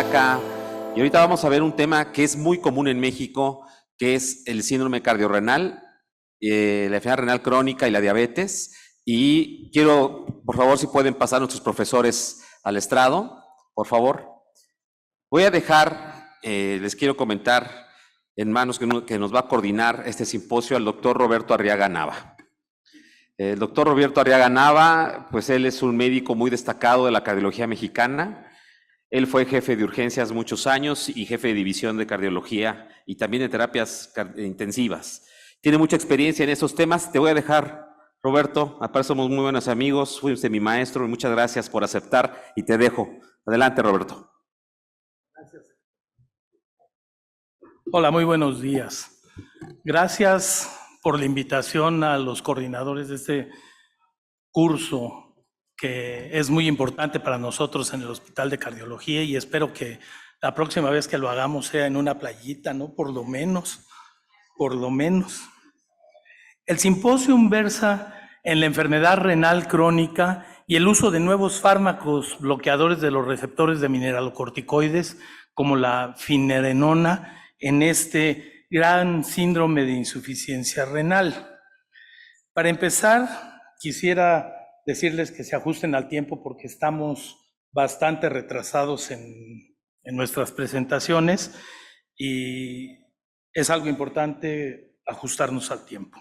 cardíaca. Y ahorita vamos a ver un tema que es muy común en México, que es el síndrome cardiorrenal, la enfermedad renal crónica y la diabetes. Y quiero, por favor, si pueden pasar nuestros profesores al estrado, por favor. Voy a dejar, les quiero comentar en manos que nos va a coordinar este simposio al doctor Roberto Arriaga Nava. El doctor Roberto Arriaga Nava, pues él es un médico muy destacado de la cardiología mexicana. Él fue jefe de urgencias muchos años y jefe de división de cardiología y también de terapias intensivas. Tiene mucha experiencia en esos temas. Te voy a dejar, Roberto, aparte somos muy buenos amigos, fuiste mi maestro y muchas gracias por aceptar y te dejo. Adelante, Roberto. Gracias. Hola, muy buenos días. Gracias por la invitación a los coordinadores de este curso que es muy importante para nosotros en el Hospital de Cardiología, y espero que la próxima vez que lo hagamos sea en una playita, ¿no? Por lo menos. El simposio versa en la enfermedad renal crónica y el uso de nuevos fármacos bloqueadores de los receptores de mineralocorticoides como la finerenona en este gran síndrome de insuficiencia renal. Para empezar, quisiera decirles que se ajusten al tiempo porque estamos bastante retrasados en nuestras presentaciones y es algo importante ajustarnos al tiempo.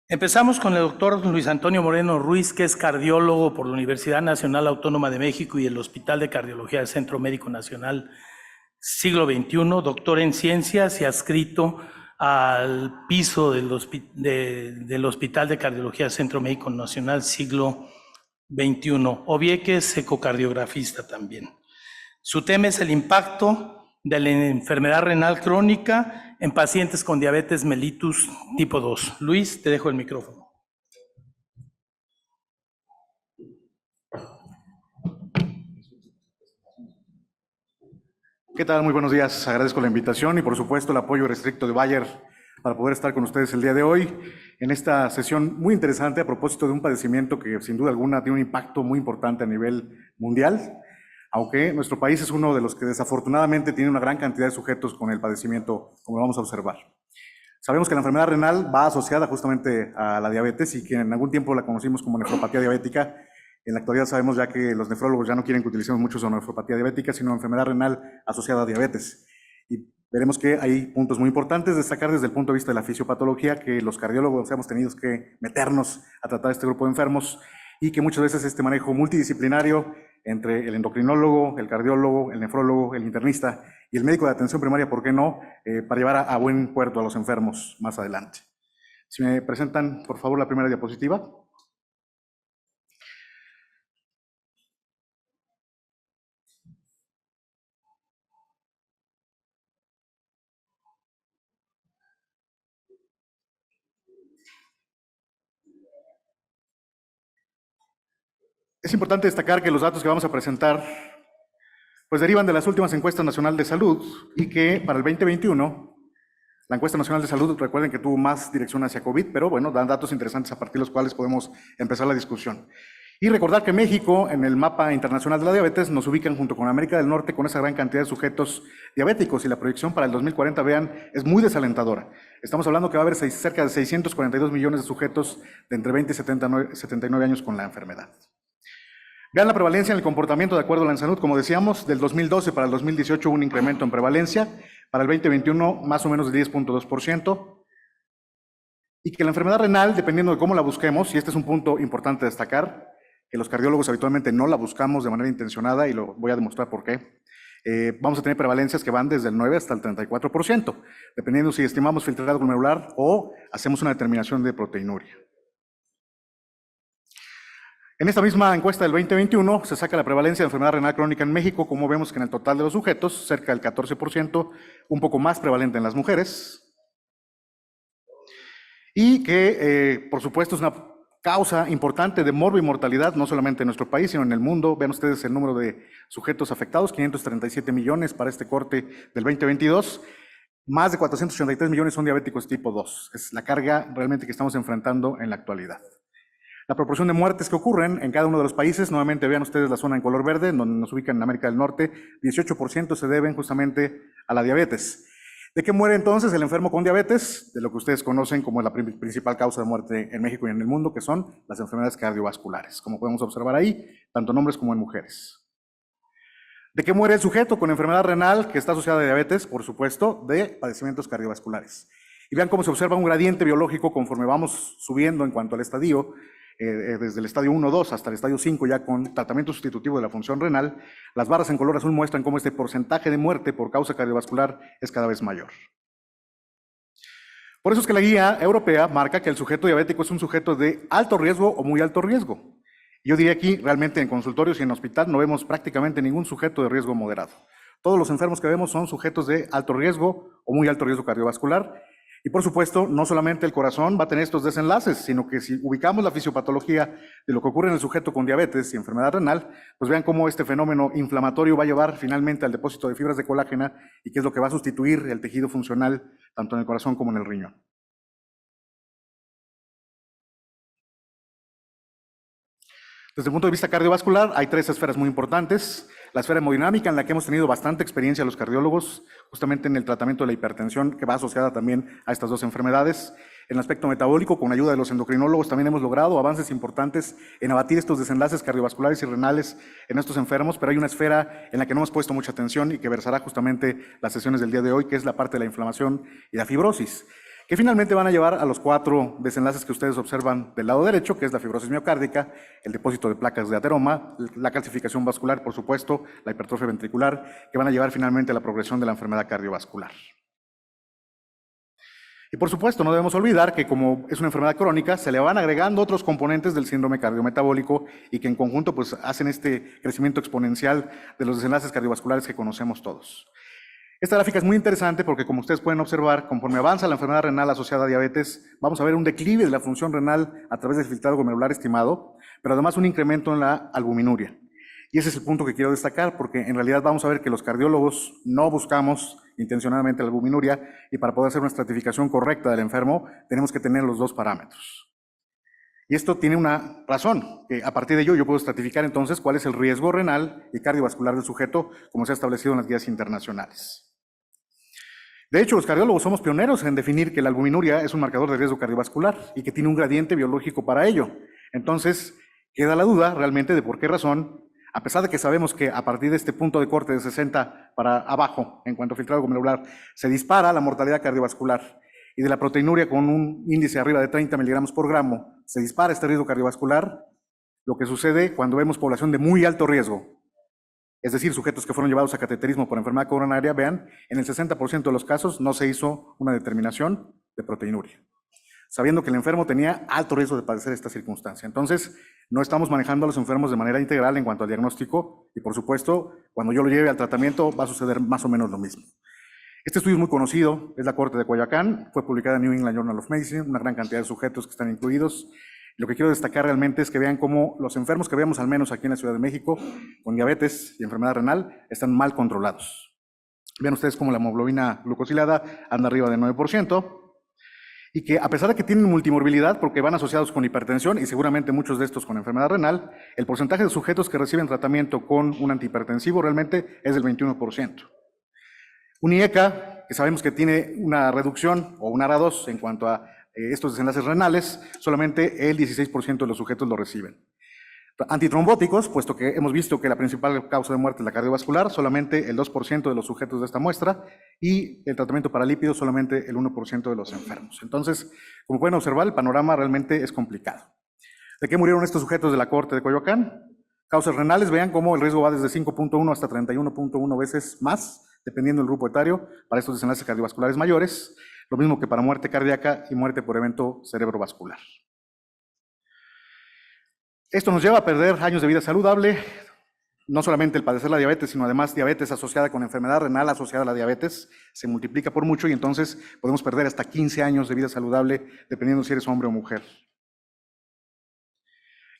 Empezamos con el doctor Luis Antonio Moreno Ruiz, que es cardiólogo por la Universidad Nacional Autónoma de México y el Hospital de Cardiología del Centro Médico Nacional Siglo XXI, doctor en ciencias y adscrito al piso del Hospital de Cardiología Centro Médico Nacional Siglo XXI. Obvieques, ecocardiografista también. Su tema es el impacto de la enfermedad renal crónica en pacientes con diabetes mellitus tipo 2. Luis, te dejo el micrófono. ¿Qué tal? Muy buenos días. Agradezco la invitación y por supuesto el apoyo restricto de Bayer para poder estar con ustedes el día de hoy en esta sesión muy interesante a propósito de un padecimiento que sin duda alguna tiene un impacto muy importante a nivel mundial, aunque nuestro país es uno de los que desafortunadamente tiene una gran cantidad de sujetos con el padecimiento, como vamos a observar. Sabemos que la enfermedad renal va asociada justamente a la diabetes y que en algún tiempo la conocimos como nefropatía diabética. En la actualidad sabemos ya que los nefrólogos ya no quieren que utilicemos mucho su nefropatía diabética, sino enfermedad renal asociada a diabetes. Y veremos que hay puntos muy importantes destacar desde el punto de vista de la fisiopatología, que los cardiólogos hemos tenido que meternos a tratar este grupo de enfermos y que muchas veces este manejo multidisciplinario entre el endocrinólogo, el cardiólogo, el nefrólogo, el internista y el médico de atención primaria, ¿por qué no?, para llevar a buen puerto a los enfermos más adelante. Si me presentan, por favor, la primera diapositiva. Es importante destacar que los datos que vamos a presentar pues derivan de las últimas encuestas nacionales de salud y que para el 2021 la encuesta nacional de salud, recuerden que tuvo más dirección hacia COVID, pero bueno, dan datos interesantes a partir de los cuales podemos empezar la discusión. Y recordar que México, en el mapa internacional de la diabetes, nos ubican junto con América del Norte con esa gran cantidad de sujetos diabéticos y la proyección para el 2040, vean, es muy desalentadora. Estamos hablando que va a haber cerca de 642 millones de sujetos de entre 20 y 79 años con la enfermedad. Vean la prevalencia en el comportamiento de acuerdo a la Salud, como decíamos, del 2012 para el 2018 hubo un incremento en prevalencia, para el 2021 más o menos de 10.2%, y que la enfermedad renal, dependiendo de cómo la busquemos, y este es un punto importante a destacar, que los cardiólogos habitualmente no la buscamos de manera intencionada, y lo voy a demostrar por qué, vamos a tener prevalencias que van desde el 9 hasta el 34%, dependiendo si estimamos filtrado glomerular o hacemos una determinación de proteinuria. En esta misma encuesta del 2021 se saca la prevalencia de enfermedad renal crónica en México, como vemos que en el total de los sujetos, cerca del 14%, un poco más prevalente en las mujeres, y que por supuesto es una causa importante de morbimortalidad, no solamente en nuestro país, sino en el mundo. Vean ustedes el número de sujetos afectados, 537 millones para este corte del 2022, más de 483 millones son diabéticos tipo 2, es la carga realmente que estamos enfrentando en la actualidad. La proporción de muertes que ocurren en cada uno de los países, nuevamente vean ustedes la zona en color verde, donde nos ubican en América del Norte, 18% se deben justamente a la diabetes. ¿De qué muere entonces el enfermo con diabetes? De lo que ustedes conocen como la principal causa de muerte en México y en el mundo, que son las enfermedades cardiovasculares, como podemos observar ahí, tanto en hombres como en mujeres. ¿De qué muere el sujeto con enfermedad renal que está asociada a diabetes? Por supuesto, de padecimientos cardiovasculares. Y vean cómo se observa un gradiente biológico conforme vamos subiendo en cuanto al estadio, desde el estadio 1, 2 hasta el estadio 5, ya con tratamiento sustitutivo de la función renal. Las barras en color azul muestran cómo este porcentaje de muerte por causa cardiovascular es cada vez mayor. Por eso es que la guía europea marca que el sujeto diabético es un sujeto de alto riesgo o muy alto riesgo. Yo diría aquí, realmente en consultorios y en hospital no vemos prácticamente ningún sujeto de riesgo moderado. Todos los enfermos que vemos son sujetos de alto riesgo o muy alto riesgo cardiovascular. Y por supuesto, no solamente el corazón va a tener estos desenlaces, sino que si ubicamos la fisiopatología de lo que ocurre en el sujeto con diabetes y enfermedad renal, pues vean cómo este fenómeno inflamatorio va a llevar finalmente al depósito de fibras de colágena y que es lo que va a sustituir el tejido funcional tanto en el corazón como en el riñón. Desde el punto de vista cardiovascular, hay tres esferas muy importantes. La esfera hemodinámica, en la que hemos tenido bastante experiencia los cardiólogos, justamente en el tratamiento de la hipertensión, que va asociada también a estas dos enfermedades. En el aspecto metabólico, con ayuda de los endocrinólogos, también hemos logrado avances importantes en abatir estos desenlaces cardiovasculares y renales en estos enfermos, pero hay una esfera en la que no hemos puesto mucha atención y que versará justamente las sesiones del día de hoy, que es la parte de la inflamación y la fibrosis, que finalmente van a llevar a los 4 desenlaces que ustedes observan del lado derecho, que es la fibrosis miocárdica, el depósito de placas de ateroma, la calcificación vascular, por supuesto, la hipertrofia ventricular, que van a llevar finalmente a la progresión de la enfermedad cardiovascular. Y por supuesto, no debemos olvidar que como es una enfermedad crónica, se le van agregando otros componentes del síndrome cardiometabólico y que en conjunto pues, hacen este crecimiento exponencial de los desenlaces cardiovasculares que conocemos todos. Esta gráfica es muy interesante porque, como ustedes pueden observar, conforme avanza la enfermedad renal asociada a diabetes, vamos a ver un declive de la función renal a través del filtrado glomerular estimado, pero además un incremento en la albuminuria. Y ese es el punto que quiero destacar, porque en realidad vamos a ver que los cardiólogos no buscamos intencionadamente la albuminuria, y para poder hacer una estratificación correcta del enfermo, tenemos que tener los dos parámetros. Y esto tiene una razón, que a partir de ello yo puedo estratificar entonces cuál es el riesgo renal y cardiovascular del sujeto, como se ha establecido en las guías internacionales. De hecho, los cardiólogos somos pioneros en definir que la albuminuria es un marcador de riesgo cardiovascular y que tiene un gradiente biológico para ello. Entonces, queda la duda realmente de por qué razón, a pesar de que sabemos que a partir de este punto de corte de 60 para abajo, en cuanto a filtrado glomerular, se dispara la mortalidad cardiovascular, y de la proteinuria con un índice arriba de 30 miligramos por gramo, se dispara este riesgo cardiovascular, lo que sucede cuando vemos población de muy alto riesgo, es decir, sujetos que fueron llevados a cateterismo por enfermedad coronaria, vean, en el 60% de los casos no se hizo una determinación de proteinuria, sabiendo que el enfermo tenía alto riesgo de padecer esta circunstancia. Entonces, no estamos manejando a los enfermos de manera integral en cuanto al diagnóstico y, por supuesto, cuando yo lo lleve al tratamiento va a suceder más o menos lo mismo. Este estudio es muy conocido, es la Corte de Coyoacán, fue publicada en New England Journal of Medicine, una gran cantidad de sujetos que están incluidos. Lo que quiero destacar realmente es que vean cómo los enfermos que vemos, al menos aquí en la Ciudad de México, con diabetes y enfermedad renal, están mal controlados. Vean ustedes cómo la hemoglobina glucosilada anda arriba del 9%, y que a pesar de que tienen multimorbilidad, porque van asociados con hipertensión, y seguramente muchos de estos con enfermedad renal, el porcentaje de sujetos que reciben tratamiento con un antihipertensivo realmente es del 21%. Un IECA, que sabemos que tiene una reducción o un ARA2 en cuanto a estos desenlaces renales, solamente el 16% de los sujetos lo reciben. Antitrombóticos, puesto que hemos visto que la principal causa de muerte es la cardiovascular, solamente el 2% de los sujetos de esta muestra, y el tratamiento para lípidos solamente el 1% de los enfermos. Entonces, como pueden observar, el panorama realmente es complicado. ¿De qué murieron estos sujetos de la Corte de Coyoacán? Causas renales, vean cómo el riesgo va desde 5.1 hasta 31.1 veces más, dependiendo del grupo etario, para estos desenlaces cardiovasculares mayores, lo mismo que para muerte cardíaca y muerte por evento cerebrovascular. Esto nos lleva a perder años de vida saludable, no solamente el padecer la diabetes, sino además diabetes asociada con enfermedad renal asociada a la diabetes, se multiplica por mucho y entonces podemos perder hasta 15 años de vida saludable, dependiendo si eres hombre o mujer.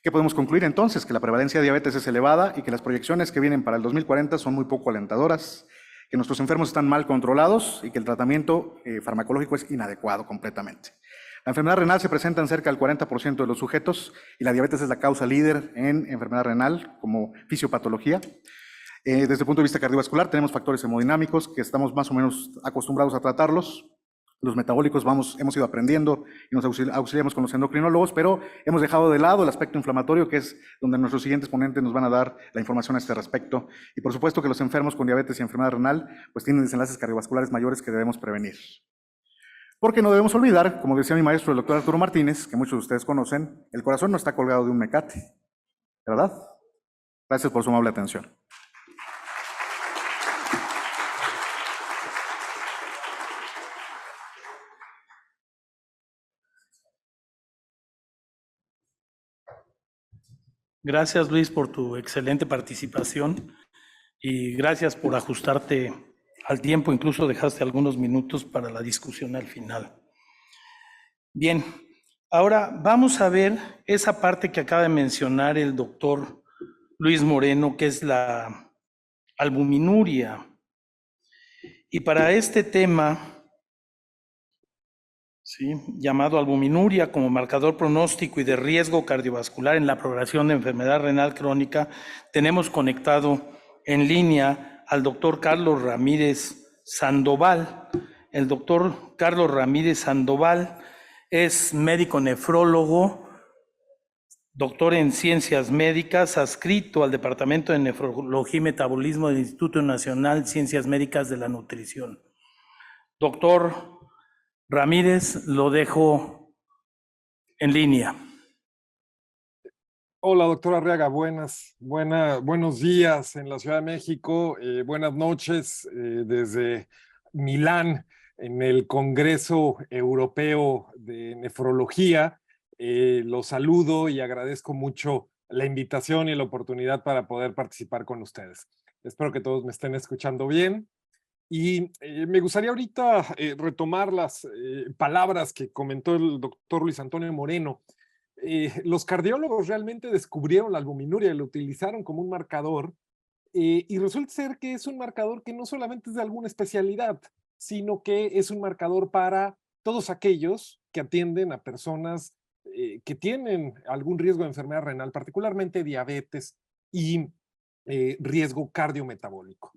¿Qué podemos concluir entonces? Que la prevalencia de diabetes es elevada y que las proyecciones que vienen para el 2040 son muy poco alentadoras, que nuestros enfermos están mal controlados y que el tratamiento farmacológico es inadecuado completamente. La enfermedad renal se presenta en cerca del 40% de los sujetos y la diabetes es la causa líder en enfermedad renal como fisiopatología. Desde el punto de vista cardiovascular tenemos factores hemodinámicos que estamos más o menos acostumbrados a tratarlos. Los metabólicos hemos ido aprendiendo y nos auxiliamos con los endocrinólogos, pero hemos dejado de lado el aspecto inflamatorio, que es donde nuestros siguientes ponentes nos van a dar la información a este respecto. Y por supuesto que los enfermos con diabetes y enfermedad renal pues tienen desenlaces cardiovasculares mayores que debemos prevenir. Porque no debemos olvidar, como decía mi maestro, el doctor Arturo Martínez, que muchos de ustedes conocen, el corazón no está colgado de un mecate, ¿verdad? Gracias por su amable atención. Gracias, Luis, por tu excelente participación y gracias por ajustarte al tiempo, incluso dejaste algunos minutos para la discusión al final. Bien, ahora vamos a ver esa parte que acaba de mencionar el doctor Luis Moreno, que es la albuminuria. Y para este tema, ¿sí?, llamado albuminuria como marcador pronóstico y de riesgo cardiovascular en la progresión de enfermedad renal crónica, tenemos conectado en línea al doctor Carlos Ramírez Sandoval. El doctor Carlos Ramírez Sandoval es médico nefrólogo, doctor en ciencias médicas, adscrito al Departamento de Nefrología y Metabolismo del Instituto Nacional de Ciencias Médicas de la Nutrición. Doctor Ramírez, lo dejo en línea. Hola, doctora Arriaga, buenos días en la Ciudad de México, buenas noches desde Milán, en el Congreso Europeo de Nefrología. Los saludo y agradezco mucho la invitación y la oportunidad para poder participar con ustedes. Espero que todos me estén escuchando bien. Y me gustaría ahorita retomar las palabras que comentó el doctor Luis Antonio Moreno. Los cardiólogos realmente descubrieron la albuminuria y lo utilizaron como un marcador y resulta ser que es un marcador que no solamente es de alguna especialidad, sino que es un marcador para todos aquellos que atienden a personas que tienen algún riesgo de enfermedad renal, particularmente diabetes y riesgo cardiometabólico.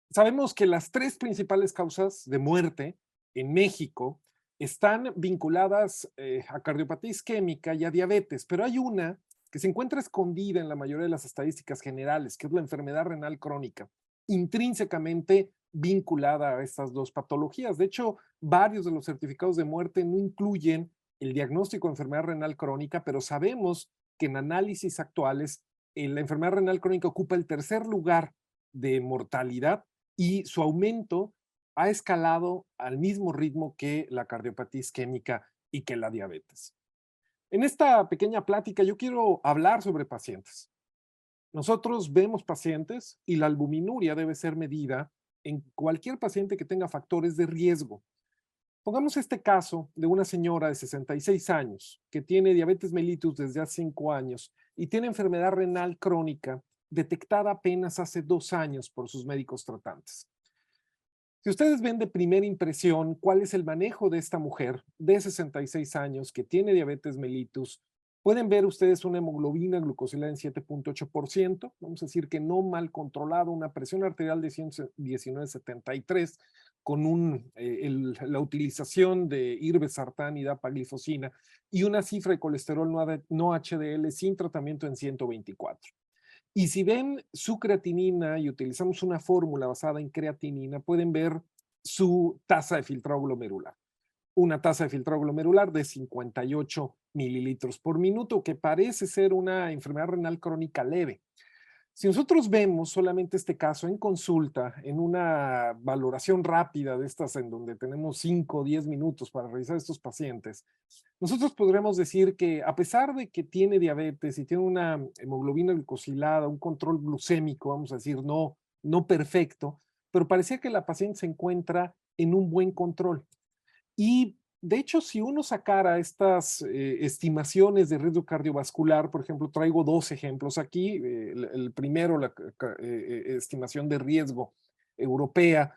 Sabemos que las tres principales causas de muerte en México están vinculadas a cardiopatía isquémica y a diabetes, pero hay una que se encuentra escondida en la mayoría de las estadísticas generales, que es la enfermedad renal crónica, intrínsecamente vinculada a estas dos patologías. De hecho, varios de los certificados de muerte no incluyen el diagnóstico de enfermedad renal crónica, pero sabemos que en análisis actuales la enfermedad renal crónica ocupa el tercer lugar de mortalidad y su aumento ha escalado al mismo ritmo que la cardiopatía isquémica y que la diabetes. En esta pequeña plática yo quiero hablar sobre pacientes. Nosotros vemos pacientes y la albuminuria debe ser medida en cualquier paciente que tenga factores de riesgo. Pongamos este caso de una señora de 66 años que tiene diabetes mellitus desde hace 5 años y tiene enfermedad renal crónica detectada apenas hace 2 años por sus médicos tratantes. Si ustedes ven de primera impresión cuál es el manejo de esta mujer de 66 años que tiene diabetes mellitus, pueden ver ustedes una hemoglobina glucosilada en 7.8%, vamos a decir que no mal controlado, una presión arterial de 119/73 con la utilización de irbesartán y dapaglifosina y una cifra de colesterol no HDL sin tratamiento en 124. Y si ven su creatinina y utilizamos una fórmula basada en creatinina, pueden ver su tasa de filtrado glomerular. Una tasa de filtrado glomerular de 58 mililitros por minuto, que parece ser una enfermedad renal crónica leve. Si nosotros vemos solamente este caso en consulta, en una valoración rápida de estas en donde tenemos 5 o 10 minutos para revisar estos pacientes, nosotros podremos decir que a pesar de que tiene diabetes y tiene una hemoglobina glicosilada, un control glucémico, vamos a decir, no perfecto, pero parecía que la paciente se encuentra en un buen control. Y de hecho, si uno sacara estas estimaciones de riesgo cardiovascular, por ejemplo, traigo 2 ejemplos aquí. El primero, la estimación de riesgo europea,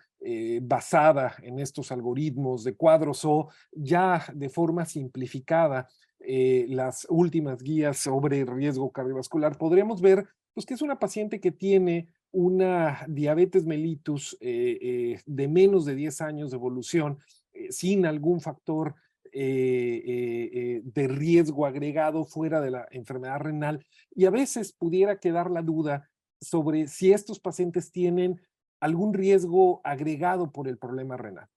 basada en estos algoritmos de cuadros o ya de forma simplificada las últimas guías sobre riesgo cardiovascular, podríamos ver pues, que es una paciente que tiene una diabetes mellitus de menos de 10 años de evolución, sin algún factor de riesgo agregado fuera de la enfermedad renal, y a veces pudiera quedar la duda sobre si estos pacientes tienen algún riesgo agregado por el problema renal.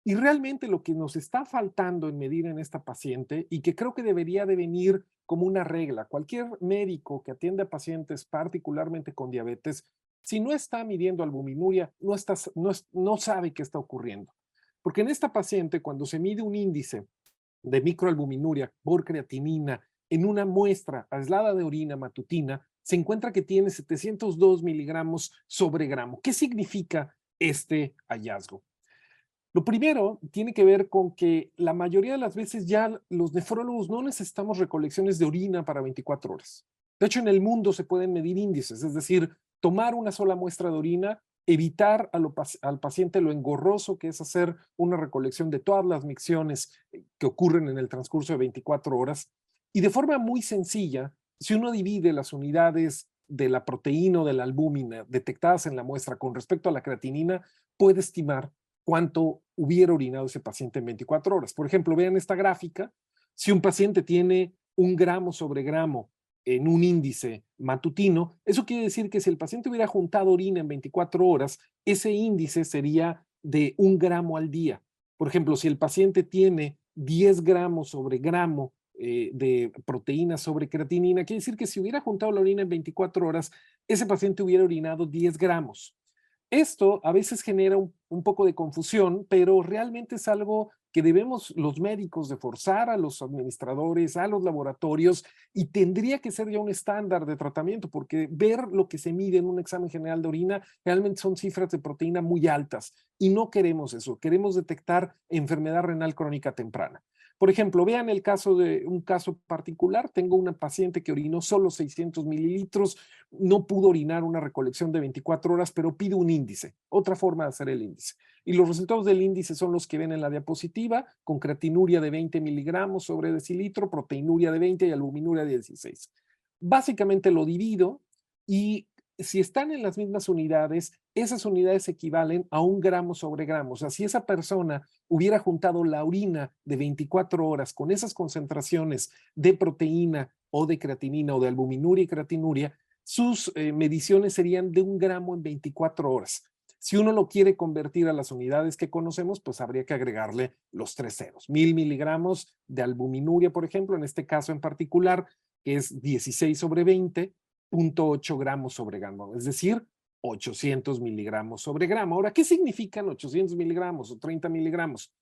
Y realmente lo que nos está faltando en medir en esta paciente, y que creo que debería de venir como una regla, cualquier médico que atiende a pacientes particularmente con diabetes, si no está midiendo albuminuria, no sabe qué está ocurriendo. Porque en esta paciente, cuando se mide un índice de microalbuminuria por creatinina en una muestra aislada de orina matutina, se encuentra que tiene 702 miligramos sobre gramo. ¿Qué significa este hallazgo? Lo primero tiene que ver con que la mayoría de las veces ya los nefrólogos no necesitamos recolecciones de orina para 24 horas. De hecho, en el mundo se pueden medir índices, es decir, tomar una sola muestra de orina, evitar al paciente lo engorroso que es hacer una recolección de todas las micciones que ocurren en el transcurso de 24 horas. Y de forma muy sencilla, si uno divide las unidades de la proteína o de la albúmina detectadas en la muestra con respecto a la creatinina, puede estimar cuánto hubiera orinado ese paciente en 24 horas. Por ejemplo, vean esta gráfica. Si un paciente tiene 1 gramo sobre gramo en un índice matutino, eso quiere decir que si el paciente hubiera juntado orina en 24 horas, ese índice sería de 1 gramo al día. Por ejemplo, si el paciente tiene 10 gramos sobre gramo de proteína sobre creatinina, quiere decir que si hubiera juntado la orina en 24 horas, ese paciente hubiera orinado 10 gramos. Esto a veces genera un poco de confusión, pero realmente es algo que debemos los médicos de forzar a los administradores, a los laboratorios, y tendría que ser ya un estándar de tratamiento, porque ver lo que se mide en un examen general de orina realmente son cifras de proteína muy altas y no queremos eso, queremos detectar enfermedad renal crónica temprana. Por ejemplo, vean el caso de un caso particular. Tengo una paciente que orinó solo 600 mililitros, no pudo orinar una recolección de 24 horas, pero pide un índice, otra forma de hacer el índice. Y los resultados del índice son los que ven en la diapositiva, con creatinuria de 20 miligramos sobre decilitro, proteinuria de 20 y albuminuria de 16. Básicamente lo divido y si están en las mismas unidades, esas unidades equivalen a 1 gramo sobre gramo. O sea, si esa persona hubiera juntado la orina de 24 horas con esas concentraciones de proteína o de creatinina o de albuminuria y creatinuria, sus mediciones serían de 1 gramo en 24 horas. Si uno lo quiere convertir a las unidades que conocemos, pues habría que agregarle los 3 ceros. 1000 miligramos de albuminuria, por ejemplo, en este caso en particular, que es 16 sobre 20, 0.8 gramos sobre gramo, es decir, 800 miligramos sobre gramo. Ahora, ¿qué significan 800 miligramos o 30 miligramos?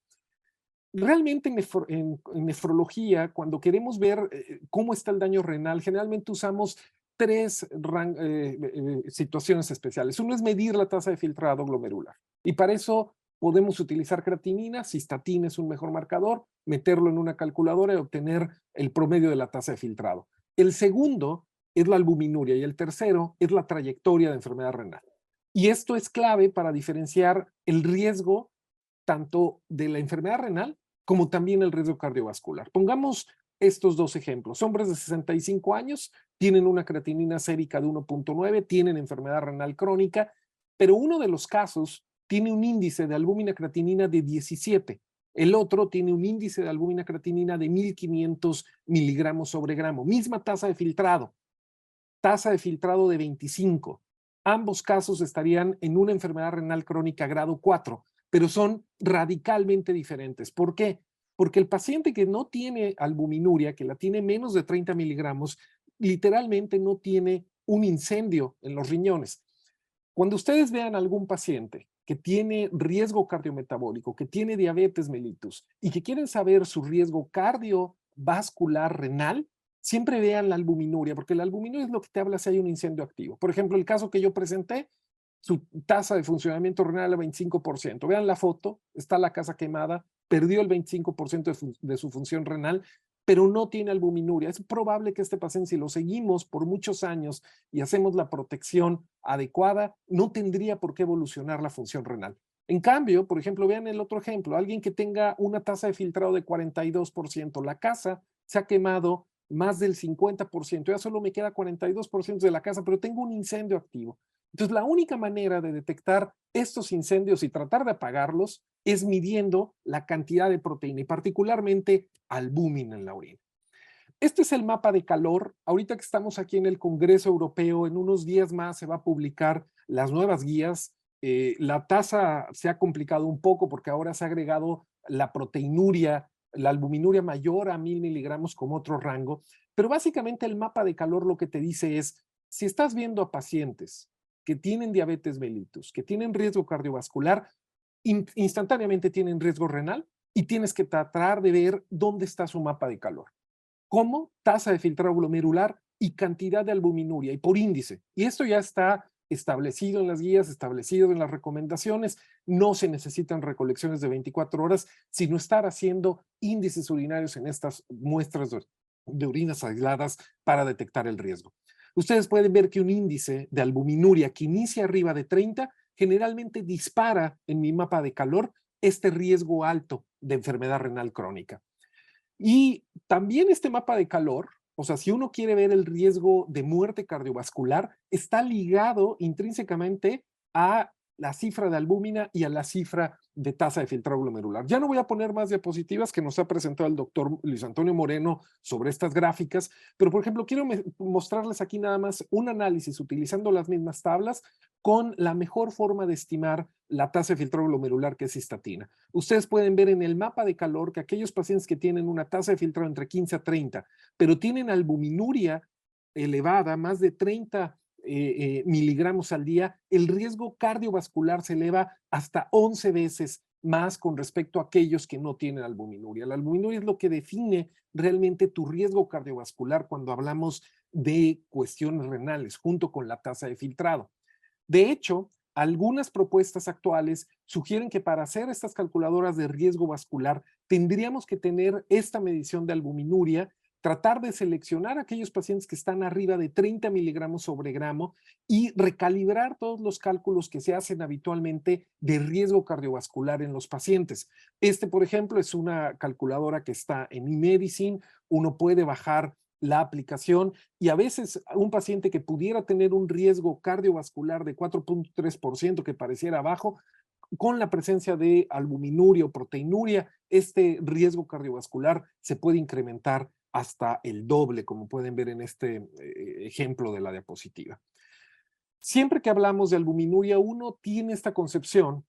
Realmente en nefrología, cuando queremos ver cómo está el daño renal, generalmente usamos 3 situaciones especiales. Uno es medir la tasa de filtrado glomerular, y para eso podemos utilizar creatinina, cistatina es un mejor marcador, meterlo en una calculadora y obtener el promedio de la tasa de filtrado. El segundo es la albuminuria y el tercero es la trayectoria de enfermedad renal. Y esto es clave para diferenciar el riesgo tanto de la enfermedad renal como también el riesgo cardiovascular. Pongamos estos 2 ejemplos. Hombres de 65 años tienen una creatinina sérica de 1.9, tienen enfermedad renal crónica, pero uno de los casos tiene un índice de albúmina creatinina de 17. El otro tiene un índice de albúmina creatinina de 1500 miligramos sobre gramo. Misma tasa de filtrado de 25. Ambos casos estarían en una enfermedad renal crónica grado 4, pero son radicalmente diferentes. ¿Por qué? Porque el paciente que no tiene albuminuria, que la tiene menos de 30 miligramos, literalmente no tiene un incendio en los riñones. Cuando ustedes vean a algún paciente que tiene riesgo cardiometabólico, que tiene diabetes mellitus y que quieren saber su riesgo cardiovascular renal, siempre vean la albuminuria, porque la albuminuria es lo que te habla si hay un incendio activo. Por ejemplo, el caso que yo presenté, su tasa de funcionamiento renal era 25%. Vean la foto, está la casa quemada, perdió el 25% de su función renal, pero no tiene albuminuria. Es probable que este paciente, si lo seguimos por muchos años y hacemos la protección adecuada, no tendría por qué evolucionar la función renal. En cambio, por ejemplo, vean el otro ejemplo, alguien que tenga una tasa de filtrado de 42%, la casa se ha quemado más del 50%, ya solo me queda 42% de la casa, pero tengo un incendio activo. Entonces, la única manera de detectar estos incendios y tratar de apagarlos es midiendo la cantidad de proteína y particularmente albúmina en la orina. Este es el mapa de calor. Ahorita que estamos aquí en el Congreso Europeo, en unos días más se va a publicar las nuevas guías. La tasa se ha complicado un poco porque ahora se ha agregado la proteinuria, la albuminuria mayor a 1000 miligramos como otro rango. Pero básicamente el mapa de calor lo que te dice es, si estás viendo a pacientes que tienen diabetes mellitus, que tienen riesgo cardiovascular, instantáneamente tienen riesgo renal y tienes que tratar de ver dónde está su mapa de calor. Como tasa de filtrado glomerular y cantidad de albuminuria y por índice. Y esto ya está establecido en las guías, establecido en las recomendaciones. No se necesitan recolecciones de 24 horas, sino estar haciendo índices urinarios en estas muestras de orinas aisladas para detectar el riesgo. Ustedes pueden ver que un índice de albuminuria que inicia arriba de 30 generalmente dispara en mi mapa de calor este riesgo alto de enfermedad renal crónica. Y también este mapa de calor, o sea, si uno quiere ver el riesgo de muerte cardiovascular, está ligado intrínsecamente a la cifra de albúmina y a la cifra de tasa de filtrado glomerular. Ya no voy a poner más diapositivas que nos ha presentado el doctor Luis Antonio Moreno sobre estas gráficas, pero por ejemplo quiero mostrarles aquí nada más un análisis utilizando las mismas tablas con la mejor forma de estimar la tasa de filtrado glomerular, que es cistatina. Ustedes pueden ver en el mapa de calor que aquellos pacientes que tienen una tasa de filtrado entre 15 a 30, pero tienen albuminuria elevada, más de 30 miligramos al día, el riesgo cardiovascular se eleva hasta 11 veces más con respecto a aquellos que no tienen albuminuria. La albuminuria es lo que define realmente tu riesgo cardiovascular cuando hablamos de cuestiones renales, junto con la tasa de filtrado. De hecho, algunas propuestas actuales sugieren que para hacer estas calculadoras de riesgo vascular tendríamos que tener esta medición de albuminuria, tratar de seleccionar a aquellos pacientes que están arriba de 30 miligramos sobre gramo y recalibrar todos los cálculos que se hacen habitualmente de riesgo cardiovascular en los pacientes. Por ejemplo, es una calculadora que está en eMedicine. Uno puede bajar la aplicación y a veces un paciente que pudiera tener un riesgo cardiovascular de 4.3% que pareciera bajo, con la presencia de albuminuria o proteinuria, este riesgo cardiovascular se puede incrementar hasta el doble, como pueden ver en este ejemplo de la diapositiva. Siempre que hablamos de albuminuria, uno tiene esta concepción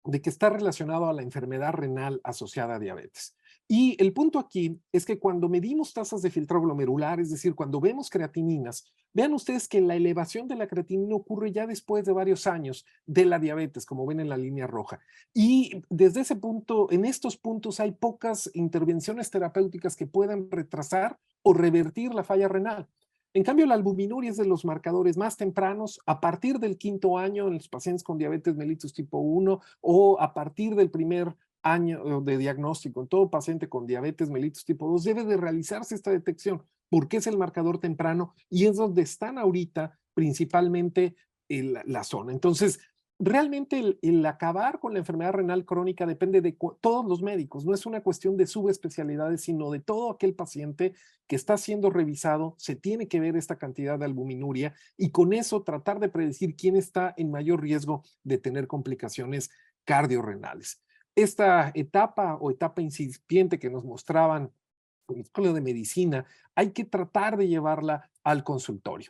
de que está relacionado a la enfermedad renal asociada a diabetes. Y el punto aquí es que cuando medimos tasas de filtrado glomerular, es decir, cuando vemos creatininas, vean ustedes que la elevación de la creatinina ocurre ya después de varios años de la diabetes, como ven en la línea roja. Y desde ese punto, en estos puntos hay pocas intervenciones terapéuticas que puedan retrasar o revertir la falla renal. En cambio, la albuminuria es de los marcadores más tempranos, a partir del 5º año en los pacientes con diabetes mellitus tipo 1 o a partir del primer año de diagnóstico. En todo paciente con diabetes mellitus tipo 2 debe de realizarse esta detección porque es el marcador temprano y es donde están ahorita principalmente la zona. Entonces, realmente el acabar con la enfermedad renal crónica depende de todos los médicos, no es una cuestión de subespecialidades, sino de todo aquel paciente que está siendo revisado, se tiene que ver esta cantidad de albuminuria y con eso tratar de predecir quién está en mayor riesgo de tener complicaciones cardiorrenales. Esta etapa o etapa incipiente que nos mostraban en la Escuela de Medicina, hay que tratar de llevarla al consultorio.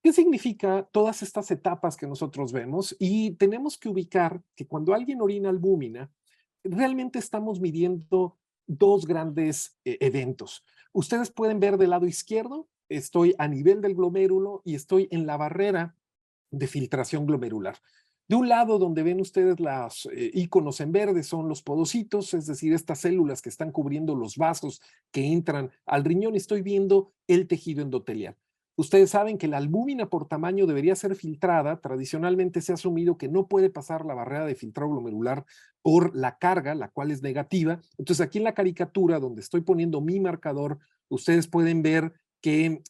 ¿Qué significa todas estas etapas que nosotros vemos? Y tenemos que ubicar que cuando alguien orina albúmina, realmente estamos midiendo dos grandes eventos. Ustedes pueden ver del lado izquierdo, estoy a nivel del glomérulo y estoy en la barrera de filtración glomerular. De un lado, donde ven ustedes los iconos en verde, son los podocitos, es decir, estas células que están cubriendo los vasos que entran al riñón, y estoy viendo el tejido endotelial. Ustedes saben que la albúmina por tamaño debería ser filtrada. Tradicionalmente se ha asumido que no puede pasar la barrera de filtrado glomerular por la carga, la cual es negativa. Entonces aquí en la caricatura donde estoy poniendo mi marcador, ustedes pueden ver que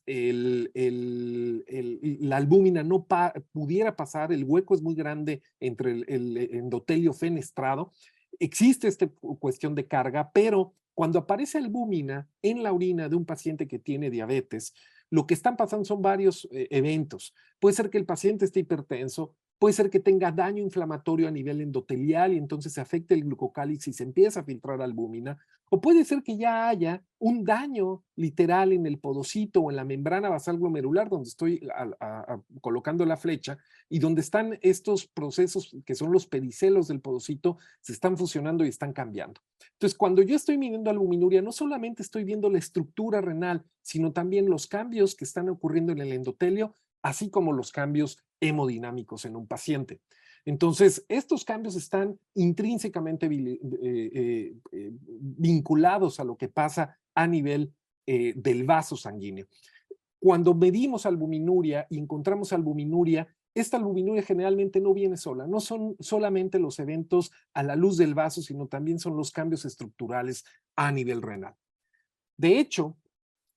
la albúmina no pudiera pasar, el hueco es muy grande entre el endotelio fenestrado. Existe esta cuestión de carga, pero cuando aparece albúmina en la orina de un paciente que tiene diabetes, lo que están pasando son varios eventos. Puede ser que el paciente esté hipertenso, puede ser que tenga daño inflamatorio a nivel endotelial y entonces se afecte el glucocálix y se empieza a filtrar albúmina, o puede ser que ya haya un daño literal en el podocito o en la membrana basal glomerular donde estoy colocando la flecha y donde están estos procesos que son los pedicelos del podocito, se están fusionando y están cambiando. Entonces, cuando yo estoy midiendo albuminuria, no solamente estoy viendo la estructura renal, sino también los cambios que están ocurriendo en el endotelio, así como los cambios hemodinámicos en un paciente. Entonces, estos cambios están intrínsecamente vinculados a lo que pasa a nivel del vaso sanguíneo. Cuando medimos albuminuria y encontramos albuminuria, esta albuminuria generalmente no viene sola, no son solamente los eventos a la luz del vaso, sino también son los cambios estructurales a nivel renal. De hecho,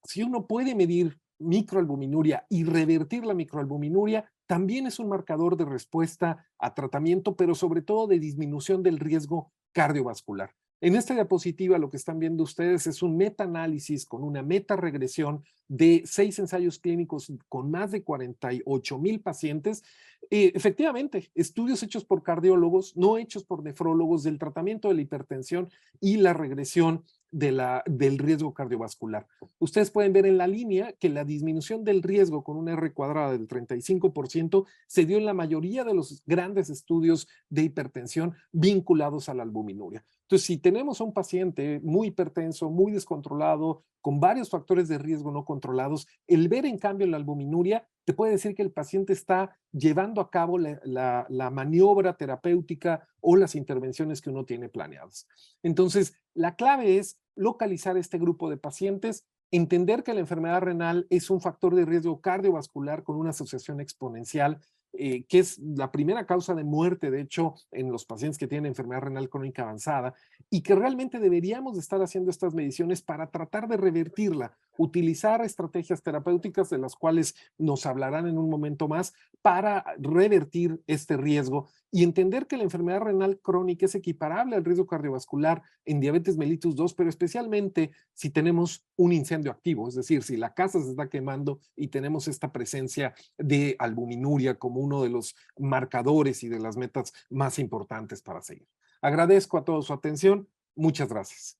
si uno puede medir microalbuminuria y revertir la microalbuminuria, también es un marcador de respuesta a tratamiento, pero sobre todo de disminución del riesgo cardiovascular. En esta diapositiva lo que están viendo ustedes es un metaanálisis con una metaregresión de 6 ensayos clínicos con más de 48,000 pacientes. Efectivamente, estudios hechos por cardiólogos, no hechos por nefrólogos, del tratamiento de la hipertensión y la regresión del riesgo cardiovascular. Ustedes pueden ver en la línea que la disminución del riesgo con una R cuadrada del 35% se dio en la mayoría de los grandes estudios de hipertensión vinculados a la albuminuria. Entonces, si tenemos a un paciente muy hipertenso, muy descontrolado, con varios factores de riesgo no controlados, el ver en cambio la albuminuria te puede decir que el paciente está llevando a cabo la maniobra terapéutica o las intervenciones que uno tiene planeadas. Entonces, la clave es localizar este grupo de pacientes, entender que la enfermedad renal es un factor de riesgo cardiovascular con una asociación exponencial, que es la primera causa de muerte, de hecho, en los pacientes que tienen enfermedad renal crónica avanzada, y que realmente deberíamos de estar haciendo estas mediciones para tratar de revertirla, utilizar estrategias terapéuticas de las cuales nos hablarán en un momento más para revertir este riesgo y entender que la enfermedad renal crónica es equiparable al riesgo cardiovascular en diabetes mellitus 2, pero especialmente si tenemos un incendio activo, es decir, si la casa se está quemando y tenemos esta presencia de albuminuria como uno de los marcadores y de las metas más importantes para seguir. Agradezco a todos su atención. Muchas gracias.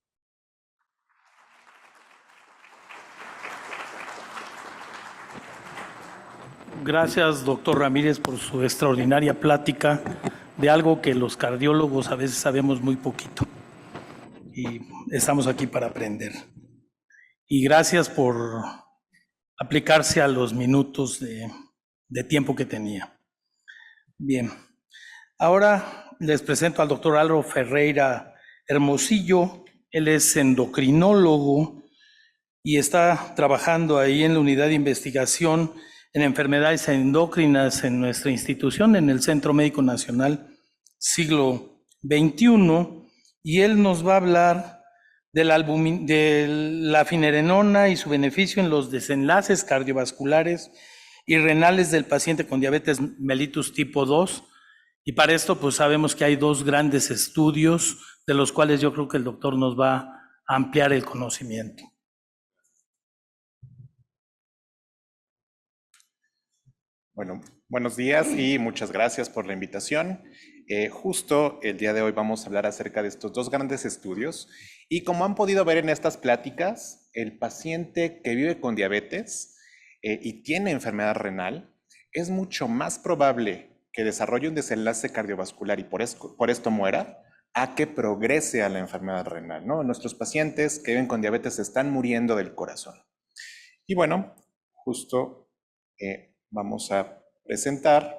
Gracias, doctor Ramírez, por su extraordinaria plática de algo que los cardiólogos a veces sabemos muy poquito. Y estamos aquí para aprender. Y gracias por aplicarse a los minutos de tiempo que tenía. Bien, ahora les presento al doctor Álvaro Ferreira Hermosillo. Él es endocrinólogo y está trabajando ahí en la unidad de investigación en enfermedades endocrinas en nuestra institución, en el Centro Médico Nacional Siglo XXI, y él nos va a hablar de la finerenona y su beneficio en los desenlaces cardiovasculares y renales del paciente con diabetes mellitus tipo 2. Y para esto, pues sabemos que hay dos grandes estudios de los cuales yo creo que el doctor nos va a ampliar el conocimiento. Bueno, buenos días y muchas gracias por la invitación. Justo el día de hoy vamos a hablar acerca de estos dos grandes estudios y como han podido ver en estas pláticas, el paciente que vive con diabetes y tiene enfermedad renal es mucho más probable que desarrolle un desenlace cardiovascular y por esto muera a que progrese a la enfermedad renal, ¿no? Nuestros pacientes que viven con diabetes están muriendo del corazón. Y bueno, justo vamos a presentar.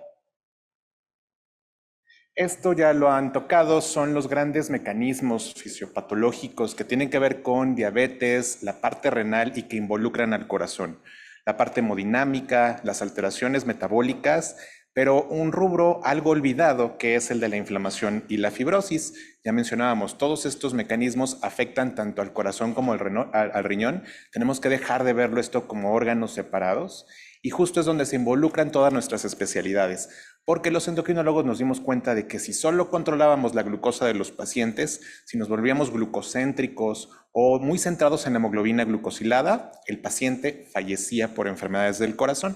Esto ya lo han tocado, son los grandes mecanismos fisiopatológicos que tienen que ver con diabetes, la parte renal y que involucran al corazón. La parte hemodinámica, las alteraciones metabólicas pero un rubro algo olvidado que es el de la inflamación y la fibrosis. Ya mencionábamos, todos estos mecanismos afectan tanto al corazón como al riñón. Tenemos que dejar de verlo esto como órganos separados y justo es donde se involucran todas nuestras especialidades, porque los endocrinólogos nos dimos cuenta de que si solo controlábamos la glucosa de los pacientes, si nos volvíamos glucocéntricos o muy centrados en la hemoglobina glucosilada, el paciente fallecía por enfermedades del corazón.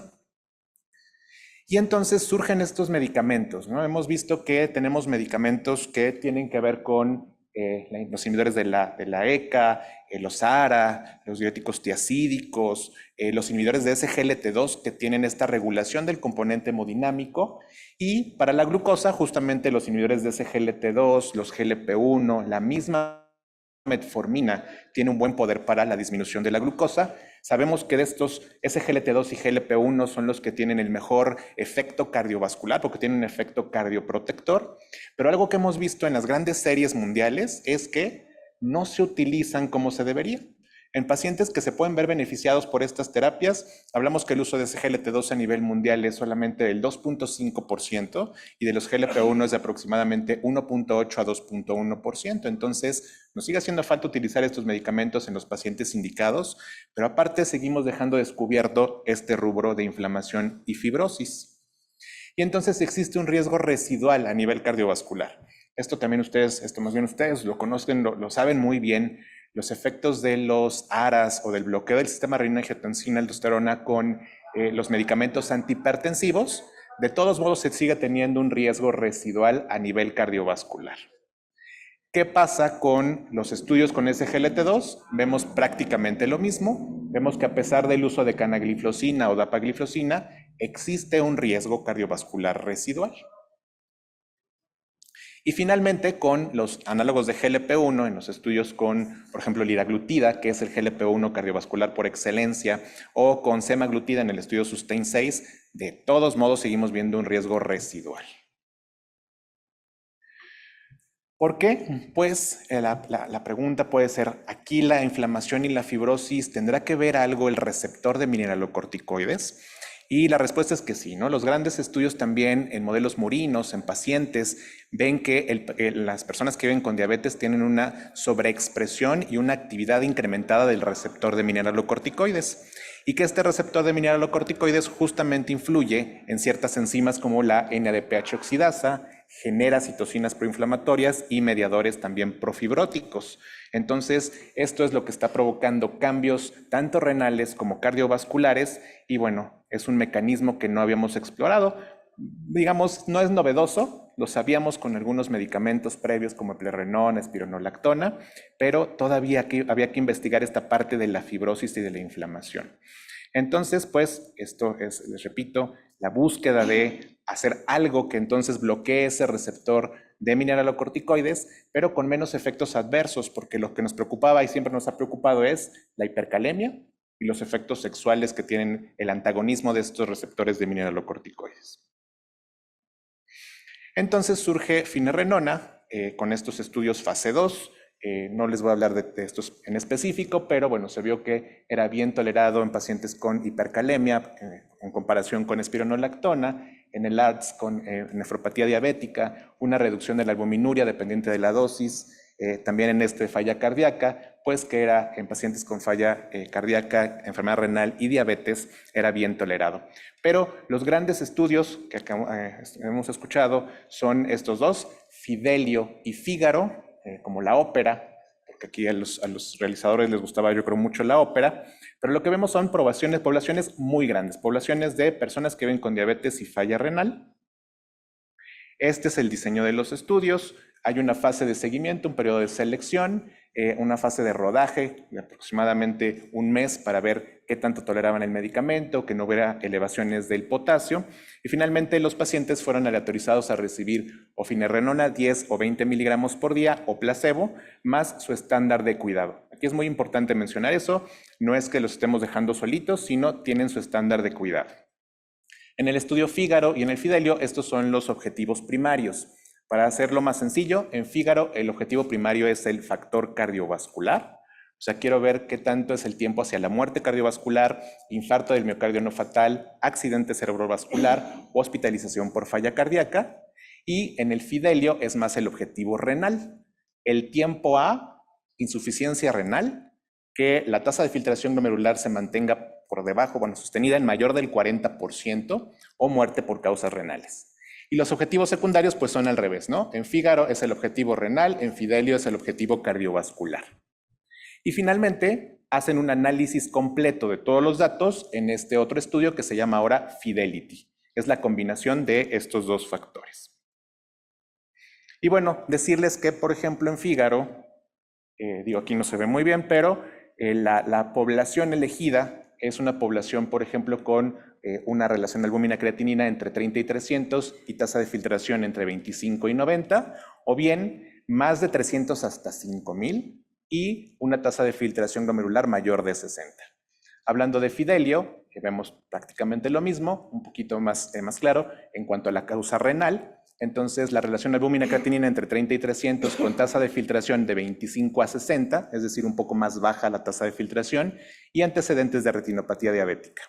Y entonces surgen estos medicamentos, ¿no? Hemos visto que tenemos medicamentos que tienen que ver con los inhibidores de la ECA, los ARA, los diuréticos tiacídicos, los inhibidores de SGLT2 que tienen esta regulación del componente hemodinámico, y para la glucosa justamente los inhibidores de SGLT2, los GLP-1, la misma metformina tiene un buen poder para la disminución de la glucosa. Sabemos que de estos SGLT2 y GLP-1 son los que tienen el mejor efecto cardiovascular porque tienen un efecto cardioprotector, pero algo que hemos visto en las grandes series mundiales es que no se utilizan como se debería. En pacientes que se pueden ver beneficiados por estas terapias, hablamos que el uso de SGLT2 a nivel mundial es solamente del 2.5% y de los GLP-1 es de aproximadamente 1.8 a 2.1%. Entonces, nos sigue haciendo falta utilizar estos medicamentos en los pacientes indicados, pero aparte seguimos dejando descubierto este rubro de inflamación y fibrosis. Y entonces existe un riesgo residual a nivel cardiovascular. Esto también más bien ustedes lo conocen, lo saben muy bien. Los efectos de los ARAs o del bloqueo del sistema renina-angiotensina-aldosterona con los medicamentos antihipertensivos, de todos modos se sigue teniendo un riesgo residual a nivel cardiovascular. ¿Qué pasa con los estudios con SGLT2? Vemos prácticamente lo mismo. Vemos que a pesar del uso de canagliflozina o dapagliflozina, existe un riesgo cardiovascular residual. Y finalmente, con los análogos de GLP-1, en los estudios con, por ejemplo, liraglutida, que es el GLP-1 cardiovascular por excelencia, o con semaglutida en el estudio SUSTAIN 6, de todos modos seguimos viendo un riesgo residual. ¿Por qué? Pues la pregunta puede ser, ¿aquí la inflamación y la fibrosis tendrá que ver algo el receptor de mineralocorticoides? Y la respuesta es que sí, ¿no? Los grandes estudios también en modelos murinos, en pacientes, ven que las personas que viven con diabetes tienen una sobreexpresión y una actividad incrementada del receptor de mineralocorticoides. Y que este receptor de mineralocorticoides justamente influye en ciertas enzimas como la NADPH oxidasa, genera citocinas proinflamatorias y mediadores también profibróticos. Entonces, esto es lo que está provocando cambios tanto renales como cardiovasculares y bueno, es un mecanismo que no habíamos explorado. Digamos, no es novedoso, lo sabíamos con algunos medicamentos previos como eplerenona, espironolactona, pero todavía había que investigar esta parte de la fibrosis y de la inflamación. Entonces, pues, esto es, les repito, la búsqueda de hacer algo que entonces bloquee ese receptor de mineralocorticoides, pero con menos efectos adversos, porque lo que nos preocupaba y siempre nos ha preocupado es la hipercalemia y los efectos sexuales que tienen el antagonismo de estos receptores de mineralocorticoides. Entonces surge finerenona con estos estudios fase 2. No les voy a hablar de estos en específico, pero bueno, se vio que era bien tolerado en pacientes con hipercalemia en comparación con espironolactona, en el ARDS con nefropatía diabética, una reducción de la albuminuria dependiente de la dosis, también en falla cardíaca, pues que era en pacientes con falla cardíaca, enfermedad renal y diabetes, era bien tolerado. Pero los grandes estudios que hemos escuchado son estos dos, Fidelio y Fígaro, como la ópera, porque aquí a los realizadores les gustaba yo creo mucho la ópera, pero lo que vemos son poblaciones muy grandes, poblaciones de personas que viven con diabetes y falla renal. Este es el diseño de los estudios. Hay una fase de seguimiento, un periodo de selección, una fase de rodaje de aproximadamente un mes para ver qué tanto toleraban el medicamento, que no hubiera elevaciones del potasio. Y finalmente los pacientes fueron aleatorizados a recibir o finerenona 10 o 20 miligramos por día o placebo, más su estándar de cuidado. Aquí es muy importante mencionar eso, no es que los estemos dejando solitos, sino tienen su estándar de cuidado. En el estudio Fígaro y en el Fidelio, estos son los objetivos primarios. Para hacerlo más sencillo, en Fígaro el objetivo primario es el factor cardiovascular, O sea, quiero ver qué tanto es el tiempo hacia la muerte cardiovascular, infarto del miocardio no fatal, accidente cerebrovascular, hospitalización por falla cardíaca. Y en el Fidelio es más el objetivo renal. El tiempo a insuficiencia renal, que la tasa de filtración glomerular se mantenga por debajo, bueno, sostenida en mayor del 40%, o muerte por causas renales. Y los objetivos secundarios pues son al revés, ¿no? En Fígaro es el objetivo renal, en Fidelio es el objetivo cardiovascular. Y finalmente hacen un análisis completo de todos los datos en este otro estudio que se llama ahora Fidelity. Es la combinación de estos dos factores. Y bueno, decirles que, por ejemplo, en Fígaro, digo, aquí no se ve muy bien, pero la población elegida es una población, por ejemplo, con una relación albúmina-creatinina entre 30 y 300 y tasa de filtración entre 25 y 90, o bien más de 300 hasta 5000 y una tasa de filtración glomerular mayor de 60. Hablando de Fidelio, vemos prácticamente lo mismo, un poquito más claro en cuanto a la causa renal. Entonces, la relación albúmina-creatinina entre 30 y 300 con tasa de filtración de 25 a 60, es decir, un poco más baja la tasa de filtración, y antecedentes de retinopatía diabética.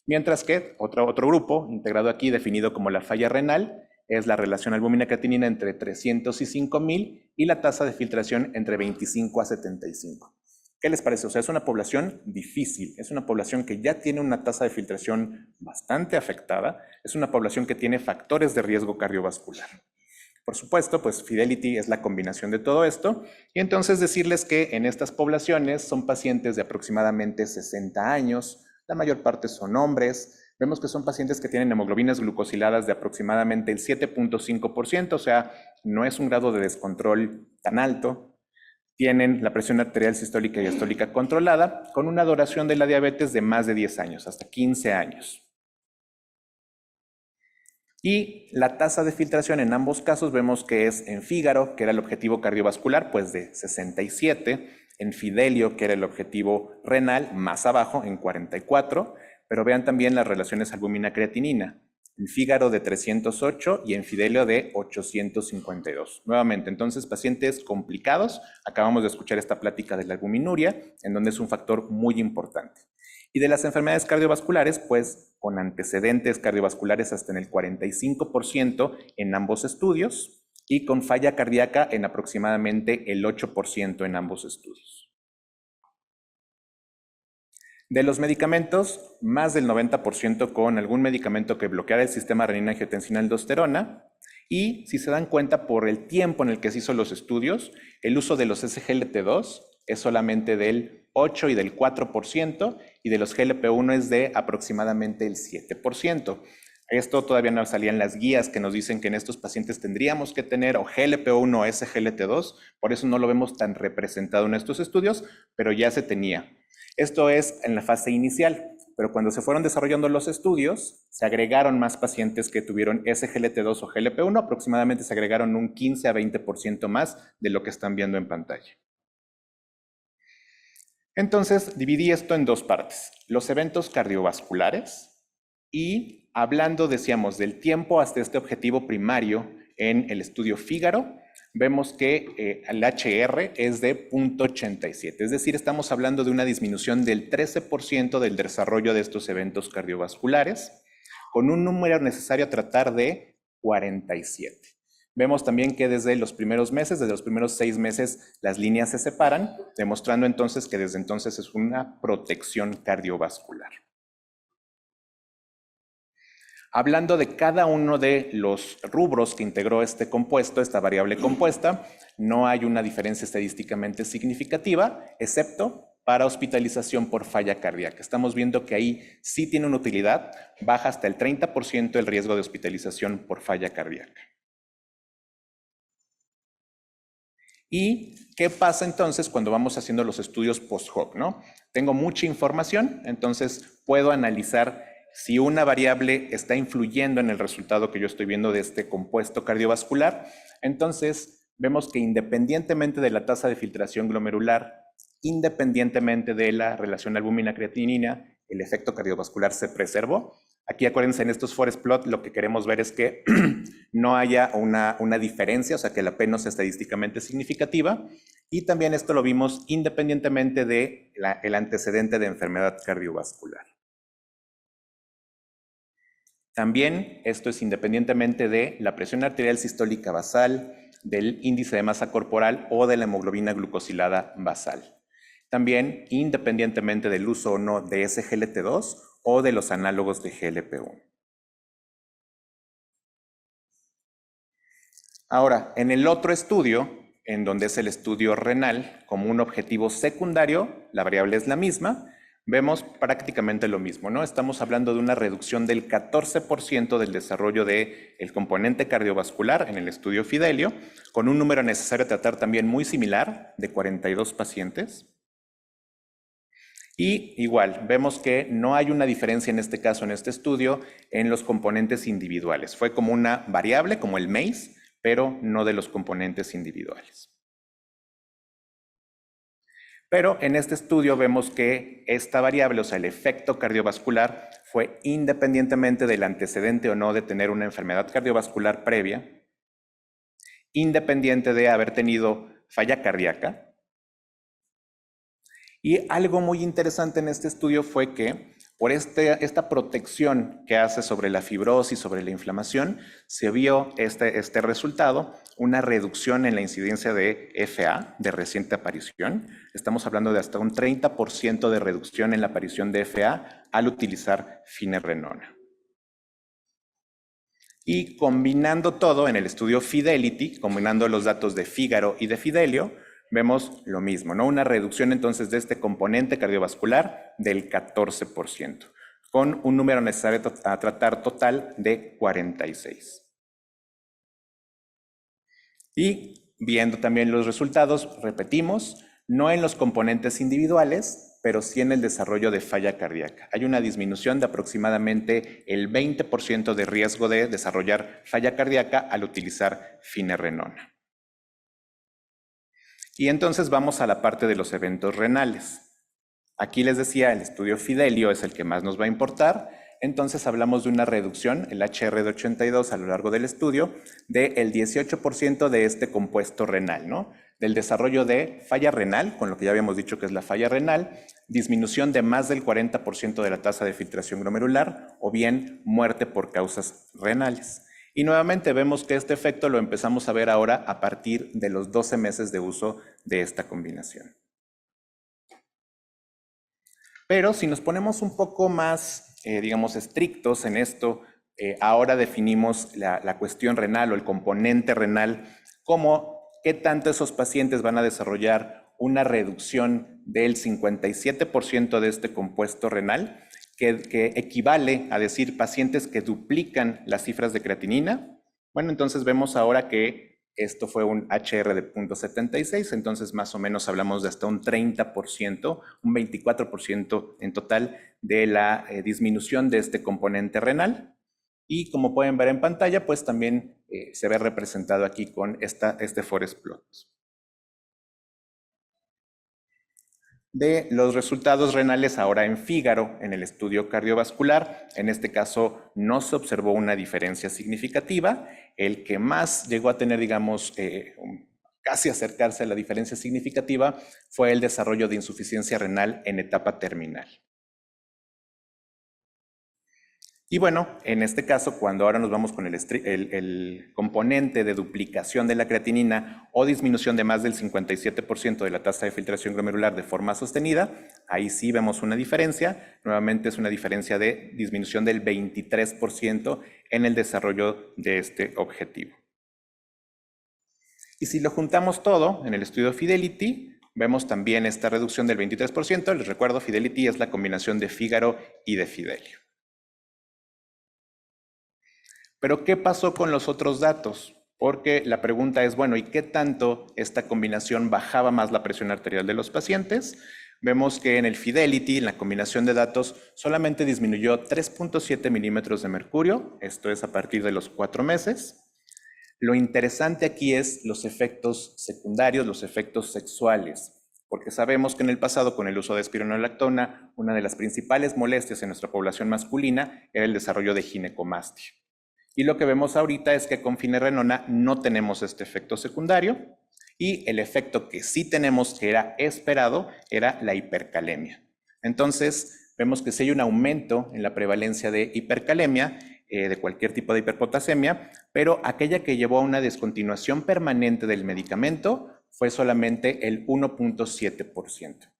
Mientras que otro grupo, integrado aquí, definido como la falla renal, es la relación albúmina-creatinina entre 300 y 5000 y la tasa de filtración entre 25 a 75. ¿Qué les parece? O sea, es una población difícil, es una población que ya tiene una tasa de filtración bastante afectada, es una población que tiene factores de riesgo cardiovascular. Por supuesto, pues Fidelity es la combinación de todo esto, y entonces decirles que en estas poblaciones son pacientes de aproximadamente 60 años, la mayor parte son hombres. Vemos que son pacientes que tienen hemoglobinas glucosiladas de aproximadamente el 7.5%, o sea, no es un grado de descontrol tan alto. Tienen la presión arterial sistólica y diastólica controlada, con una duración de la diabetes de más de 10 años, hasta 15 años. Y la tasa de filtración en ambos casos vemos que es en Fígaro, que era el objetivo cardiovascular, pues de 67, en Fidelio, que era el objetivo renal, más abajo, en 44, pero vean también las relaciones albúmina-creatinina. En Fígaro de 308 y en Fidelio de 852. Nuevamente, entonces, pacientes complicados. Acabamos de escuchar esta plática de la albuminuria, en donde es un factor muy importante. Y de las enfermedades cardiovasculares, pues con antecedentes cardiovasculares hasta en el 45% en ambos estudios y con falla cardíaca en aproximadamente el 8% en ambos estudios. De los medicamentos, más del 90% con algún medicamento que bloqueara el sistema renina-angiotensina-aldosterona. Y si se dan cuenta, por el tiempo en el que se hizo los estudios, el uso de los SGLT2 es solamente del 8 y del 4%, y de los GLP-1 es de aproximadamente el 7%. Esto todavía no salían las guías que nos dicen que en estos pacientes tendríamos que tener o GLP-1 o SGLT2, por eso no lo vemos tan representado en estos estudios, pero ya se tenía. Esto es en la fase inicial, pero cuando se fueron desarrollando los estudios, se agregaron más pacientes que tuvieron SGLT2 o GLP-1, aproximadamente se agregaron un 15 a 20% más de lo que están viendo en pantalla. Entonces, dividí esto en dos partes, los eventos cardiovasculares y hablando, decíamos, del tiempo hasta este objetivo primario en el estudio Fígaro, vemos que el HR es de 0.87, es decir, estamos hablando de una disminución del 13% del desarrollo de estos eventos cardiovasculares, con un número necesario a tratar de 47. Vemos también que desde los primeros meses, desde los primeros 6 meses, las líneas se separan, demostrando entonces que desde entonces es una protección cardiovascular. Hablando de cada uno de los rubros que integró este compuesto, esta variable compuesta, no hay una diferencia estadísticamente significativa, excepto para hospitalización por falla cardíaca. Estamos viendo que ahí sí tiene una utilidad, baja hasta el 30% el riesgo de hospitalización por falla cardíaca. ¿Y qué pasa entonces cuando vamos haciendo los estudios post-hoc, ¿no? Tengo mucha información, entonces puedo analizar si una variable está influyendo en el resultado que yo estoy viendo de este compuesto cardiovascular. Entonces vemos que independientemente de la tasa de filtración glomerular, independientemente de la relación albúmina-creatinina, el efecto cardiovascular se preservó. Aquí acuérdense, en estos forest plot lo que queremos ver es que no haya una diferencia, o sea que la P no sea estadísticamente significativa, Y también esto lo vimos independientemente de el antecedente de enfermedad cardiovascular. También esto es independientemente de la presión arterial sistólica basal, del índice de masa corporal o de la hemoglobina glucosilada basal. También independientemente del uso o no de SGLT2 o de los análogos de GLP-1. Ahora, en el otro estudio, en donde es el estudio renal, como un objetivo secundario, la variable es la misma, vemos prácticamente lo mismo, ¿no? Estamos hablando de una reducción del 14% del desarrollo del componente cardiovascular en el estudio Fidelio, con un número necesario a tratar también muy similar, de 42 pacientes. Y igual, vemos que no hay una diferencia en este caso, en este estudio, en los componentes individuales. Fue como una variable, como el MACE, pero no de los componentes individuales. Pero en este estudio vemos que esta variable, o sea, el efecto cardiovascular, fue independientemente del antecedente o no de tener una enfermedad cardiovascular previa, independiente de haber tenido falla cardíaca. Y algo muy interesante en este estudio fue que por esta protección que hace sobre la fibrosis, sobre la inflamación, se vio este resultado, una reducción en la incidencia de FA, de reciente aparición. Estamos hablando de hasta un 30% de reducción en la aparición de FA al utilizar finerenona. Y combinando todo en el estudio Fidelity, combinando los datos de Fígaro y de Fidelio, vemos lo mismo, ¿no? Una reducción entonces de este componente cardiovascular del 14%, con un número necesario a tratar total de 46. Y viendo también los resultados, repetimos, no en los componentes individuales, pero sí en el desarrollo de falla cardíaca. Hay una disminución de aproximadamente el 20% de riesgo de desarrollar falla cardíaca al utilizar finerenona. Y entonces vamos a la parte de los eventos renales. Aquí les decía, el estudio Fidelio es el que más nos va a importar. Entonces hablamos de una reducción, el HR de 82 a lo largo del estudio, del 18% de este compuesto renal, ¿no? Del desarrollo de falla renal, con lo que ya habíamos dicho que es la falla renal, disminución de más del 40% de la tasa de filtración glomerular o bien muerte por causas renales. Y nuevamente vemos que este efecto lo empezamos a ver ahora a partir de los 12 meses de uso de esta combinación. Pero si nos ponemos un poco más, digamos, estrictos en esto, ahora definimos la cuestión renal o el componente renal como qué tanto esos pacientes van a desarrollar una reducción del 57% de este compuesto renal, que equivale a decir pacientes que duplican las cifras de creatinina. Bueno, entonces vemos ahora que esto fue un HR de 0.76, entonces más o menos hablamos de hasta un 30%, un 24% en total de la disminución de este componente renal. Y como pueden ver en pantalla, pues también se ve representado aquí con este forest plot. De los resultados renales ahora en Fígaro, en el estudio cardiovascular. En este caso no se observó una diferencia significativa. El que más llegó a tener, digamos, casi acercarse a la diferencia significativa fue el desarrollo de insuficiencia renal en etapa terminal. Y bueno, en este caso, cuando ahora nos vamos con el componente de duplicación de la creatinina o disminución de más del 57% de la tasa de filtración glomerular de forma sostenida, ahí sí vemos una diferencia. Nuevamente es una diferencia de disminución del 23% en el desarrollo de este objetivo. Y si lo juntamos todo en el estudio Fidelity, vemos también esta reducción del 23%. Les recuerdo, Fidelity es la combinación de Fígaro y de Fidelio. Pero ¿qué pasó con los otros datos? Porque la pregunta es, bueno, ¿y qué tanto esta combinación bajaba más la presión arterial de los pacientes? Vemos que en el Fidelity, en la combinación de datos, solamente disminuyó 3.7 milímetros de mercurio, esto es a partir de los 4 meses. Lo interesante aquí es los efectos secundarios, los efectos sexuales, porque sabemos que en el pasado, con el uso de espironolactona, una de las principales molestias en nuestra población masculina era el desarrollo de ginecomastia. Y lo que vemos ahorita es que con finerenona no tenemos este efecto secundario Y el efecto que sí tenemos, que era esperado, era la hipercalemia. Entonces, vemos que sí hay un aumento en la prevalencia de hipercalemia, de cualquier tipo de hiperpotasemia, pero aquella que llevó a una descontinuación permanente del medicamento fue solamente el 1.7%.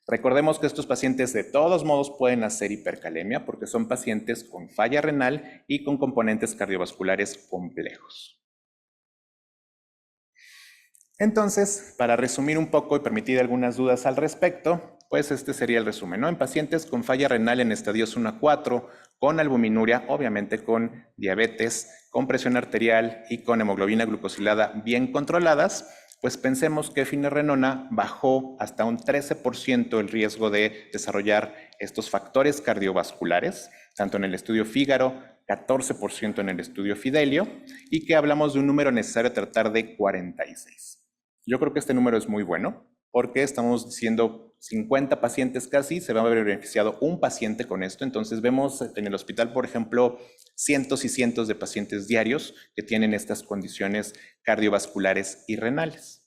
Recordemos que estos pacientes de todos modos pueden hacer hipercalemia porque son pacientes con falla renal y con componentes cardiovasculares complejos. Entonces, para resumir un poco y permitir algunas dudas al respecto, pues este sería el resumen, ¿no? En pacientes con falla renal en estadios 1 a 4, con albuminuria, obviamente con diabetes, con presión arterial y con hemoglobina glucosilada bien controladas, pues pensemos que finerenona bajó hasta un 13% el riesgo de desarrollar estos factores cardiovasculares, tanto en el estudio Fígaro, 14% en el estudio Fidelio, y que hablamos de un número necesario a tratar de 46. Yo creo que este número es muy bueno, porque estamos diciendo 50 pacientes casi, se va a haber beneficiado un paciente con esto. Entonces vemos en el hospital, por ejemplo, cientos y cientos de pacientes diarios que tienen estas condiciones cardiovasculares y renales.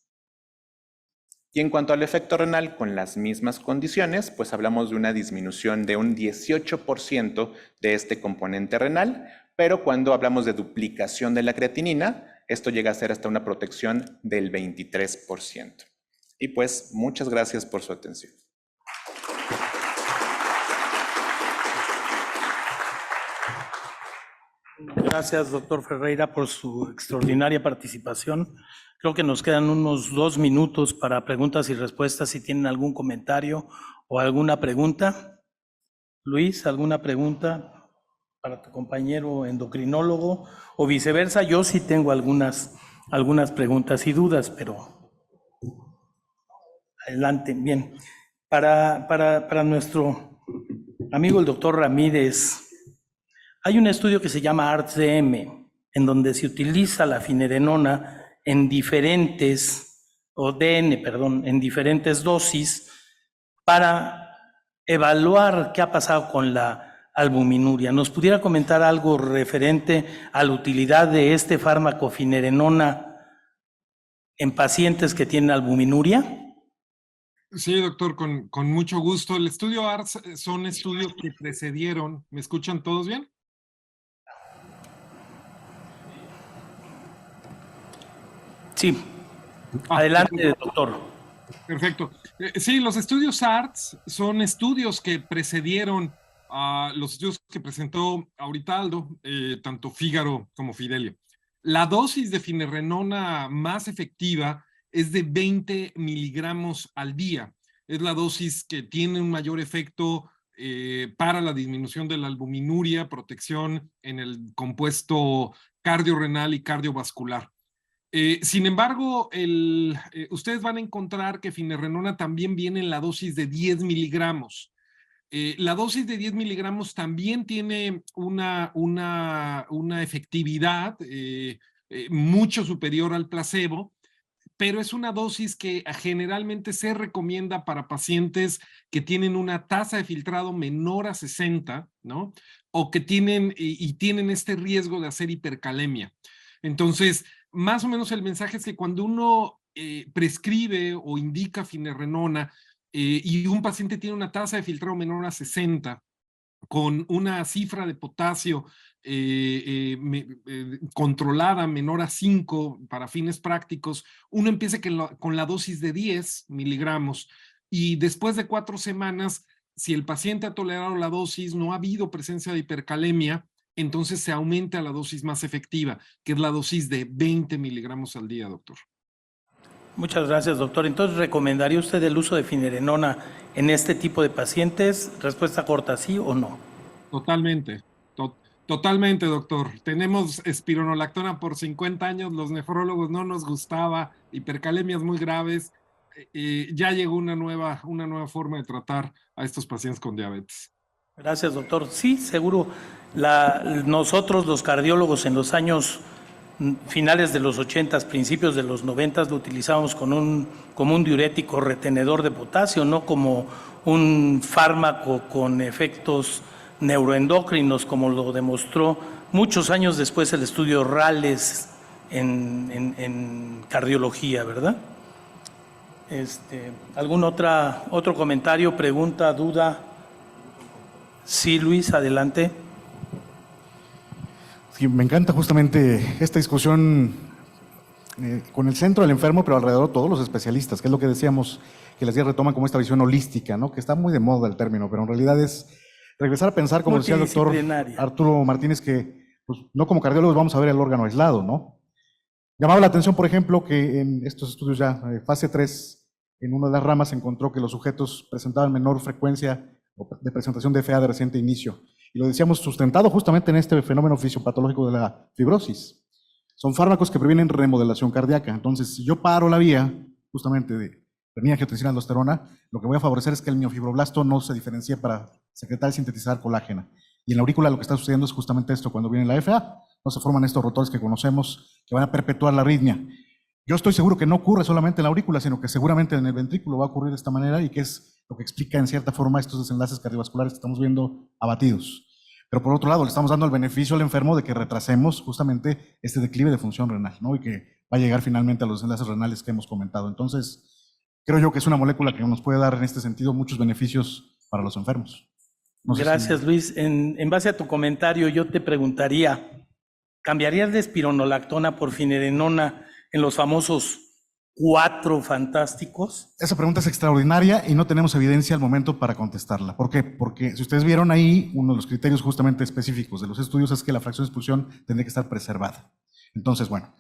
Y en cuanto al efecto renal con las mismas condiciones, pues hablamos de una disminución de un 18% de este componente renal, pero cuando hablamos de duplicación de la creatinina, esto llega a ser hasta una protección del 23%. Y pues, muchas gracias por su atención. Gracias, doctor Ferreira, por su extraordinaria participación. Creo que nos quedan unos 2 minutos para preguntas y respuestas. Si tienen algún comentario o alguna pregunta. Luis, ¿alguna pregunta para tu compañero endocrinólogo? O viceversa, yo sí tengo algunas preguntas y dudas, pero adelante. Bien, para nuestro amigo el doctor Ramírez, hay un estudio que se llama ARTS-DM, en donde se utiliza la finerenona en diferentes dosis para evaluar qué ha pasado con la albuminuria. ¿Nos pudiera comentar algo referente a la utilidad de este fármaco finerenona en pacientes que tienen albuminuria? Sí, doctor, con mucho gusto. El estudio ARTS son estudios que precedieron. ¿Me escuchan todos bien? Sí. Adelante, doctor. Perfecto. Sí, los estudios ARTS son estudios que precedieron a los estudios que presentó ahorita Aldo, tanto Fígaro como Fidelio. La dosis de finerenona más efectiva es de 20 miligramos al día. Es la dosis que tiene un mayor efecto para la disminución de la albuminuria, protección en el compuesto cardiorrenal y cardiovascular. Sin embargo, ustedes van a encontrar que finerenona también viene en la dosis de 10 miligramos. La dosis de 10 miligramos también tiene una efectividad mucho superior al placebo, pero es una dosis que generalmente se recomienda para pacientes que tienen una tasa de filtrado menor a 60, ¿no? O que tienen este riesgo de hacer hipercalemia. Entonces, más o menos el mensaje es que cuando uno prescribe o indica finerenona y un paciente tiene una tasa de filtrado menor a 60, con una cifra de potasio controlada menor a 5 para fines prácticos, uno empieza con la dosis de 10 miligramos y después de 4 semanas, si el paciente ha tolerado la dosis, no ha habido presencia de hipercalemia, entonces se aumenta la dosis más efectiva, que es la dosis de 20 miligramos al día, doctor. Muchas gracias, doctor. Entonces, ¿recomendaría usted el uso de finerenona en este tipo de pacientes? Respuesta corta, ¿sí o no? Totalmente, totalmente, doctor. Tenemos espironolactona por 50 años, los nefrólogos no nos gustaba, hipercalemias muy graves. Ya llegó una nueva forma de tratar a estos pacientes con diabetes. Gracias, doctor. Sí, seguro. Nosotros, los cardiólogos, en los años finales de los 80, principios de los 90, lo utilizábamos como un diurético retenedor de potasio, no como un fármaco con efectos neuroendocrinos, como lo demostró muchos años después el estudio Rales en cardiología, ¿verdad? ¿Algún otro comentario, pregunta, duda? Sí, Luis, adelante. Sí, me encanta justamente esta discusión con el centro del enfermo, pero alrededor de todos los especialistas, que es lo que decíamos, que las guías retoman como esta visión holística, ¿no? Que está muy de moda el término, pero en realidad es regresar a pensar, como decía el doctor Arturo Martínez, que pues, no como cardiólogos vamos a ver el órgano aislado, ¿no? Llamaba la atención, por ejemplo, que en estos estudios ya, fase 3, en una de las ramas se encontró que los sujetos presentaban menor frecuencia de presentación de FA de reciente inicio. Y lo decíamos sustentado justamente en este fenómeno fisiopatológico de la fibrosis. Son fármacos que previenen remodelación cardíaca. Entonces, si yo paro la vía justamente de renin-angiotensina aldosterona, lo que voy a favorecer es que el miofibroblasto no se diferencie para secretar y sintetizar colágeno. Y en la aurícula lo que está sucediendo es justamente esto, cuando viene la FA, no se forman estos rotores que conocemos que van a perpetuar la arritmia. Yo estoy seguro que no ocurre solamente en la aurícula, sino que seguramente en el ventrículo va a ocurrir de esta manera y que es lo que explica en cierta forma estos desenlaces cardiovasculares que estamos viendo abatidos. Pero por otro lado, le estamos dando el beneficio al enfermo de que retrasemos justamente este declive de función renal, ¿no? Y que va a llegar finalmente a los desenlaces renales que hemos comentado. Entonces, creo yo que es una molécula que nos puede dar en este sentido muchos beneficios para los enfermos. Gracias, Luis. En base a tu comentario, yo te preguntaría, ¿cambiarías de espironolactona por finerenona en los famosos 4 fantásticos? Esa pregunta es extraordinaria y no tenemos evidencia al momento para contestarla. ¿Por qué? Porque si ustedes vieron ahí, uno de los criterios justamente específicos de los estudios es que la fracción de expulsión tendría que estar preservada. Entonces, bueno,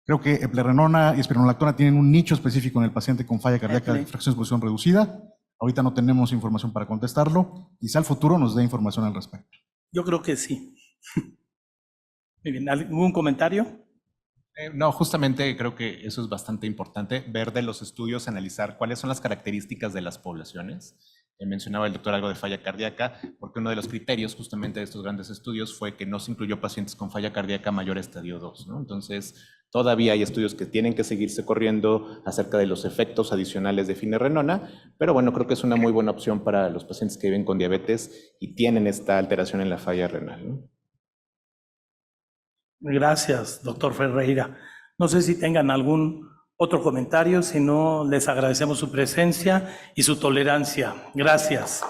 creo que eplerenona y espironolactona tienen un nicho específico en el paciente con falla cardíaca de fracción de expulsión reducida. Ahorita no tenemos información para contestarlo. Quizá al futuro nos dé información al respecto. Yo creo que sí. Muy bien, ¿algún comentario? No, justamente creo que eso es bastante importante, ver de los estudios, analizar cuáles son las características de las poblaciones. Mencionaba el doctor algo de falla cardíaca, porque uno de los criterios justamente de estos grandes estudios fue que no se incluyó pacientes con falla cardíaca mayor a estadio 2, ¿no? Entonces, todavía hay estudios que tienen que seguirse corriendo acerca de los efectos adicionales de finerenona, pero bueno, creo que es una muy buena opción para los pacientes que viven con diabetes y tienen esta alteración en la falla renal, ¿no? Gracias, doctor Ferreira. No sé si tengan algún otro comentario, si no, les agradecemos su presencia y su tolerancia. Gracias.